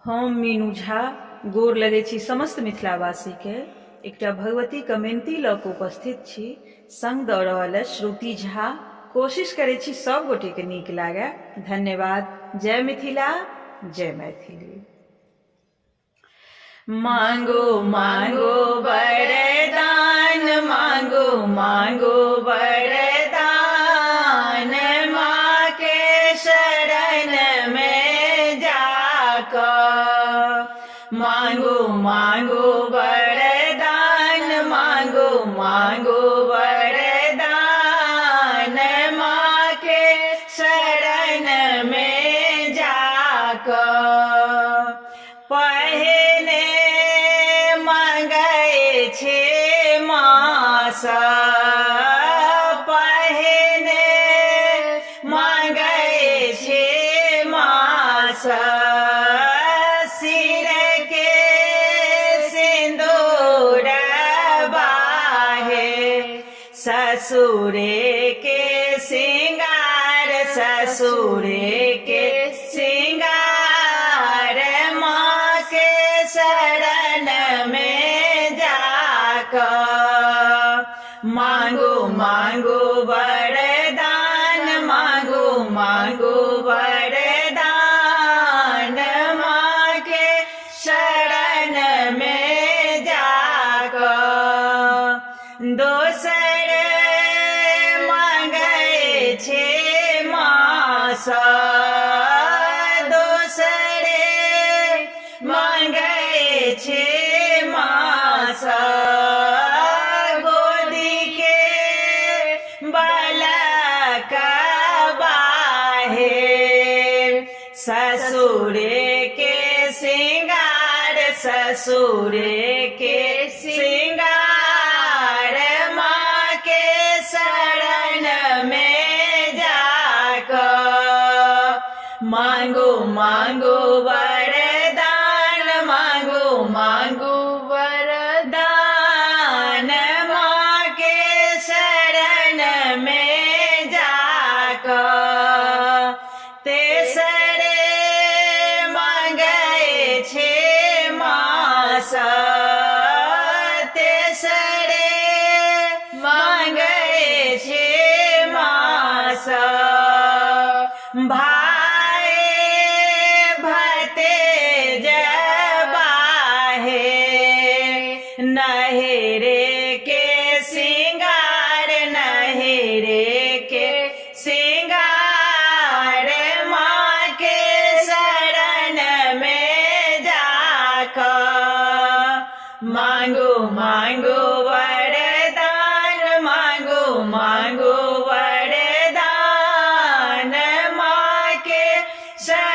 हम मीनू झा गोर लगै छी समस्त मिथिलावासी के। एकटा भगवती के मिनती लऽ कऽ उपस्थित छी। संग दऽ रहल अछि श्रुति झा। कोशिश करै छी सब गोटे के नीक लागे। धन्यवाद। जय मिथिला, जय मैथिली। मांगो मांगो वरदान, मांगो मांगो वरदान, माँ के शरण में जाकर। मांगो मांगो वरदान, मांगो मांगो वरदान, माँ के शरण में जाकर। पहिने मांगै छे मासा, पहिने मांगै छे मासा, सिर के सिंदूर बाहे, ससुरे के सिंगार, ससुरे के सिंगार, माँ के शरण में जाकर। मांगो मांगो वरदान, मांगो मांगो वरदान, माँ के शरण में जाकर। दोसर मांगै छे मासा, दोसरे मांगै छे मासा, गोदी के बालक बाहे, ससुरे के सिंगार, ससुरे के सिंगार, माँ के शरण में जाकर। मांगो मांगो वरदान, मांगो मांगो वरदान, माँ के शरण में जाकर। तेसरे मांगै छे मासा, तेसरे मांगै छे मासा, भाई भतेज बाहे, नहेरे के सिंगार, नहेरे के सिंगार, माँ के शरण में जाकर। मांगो मांगो वरदान, मांगो मांगो वरदान, माँ के शरण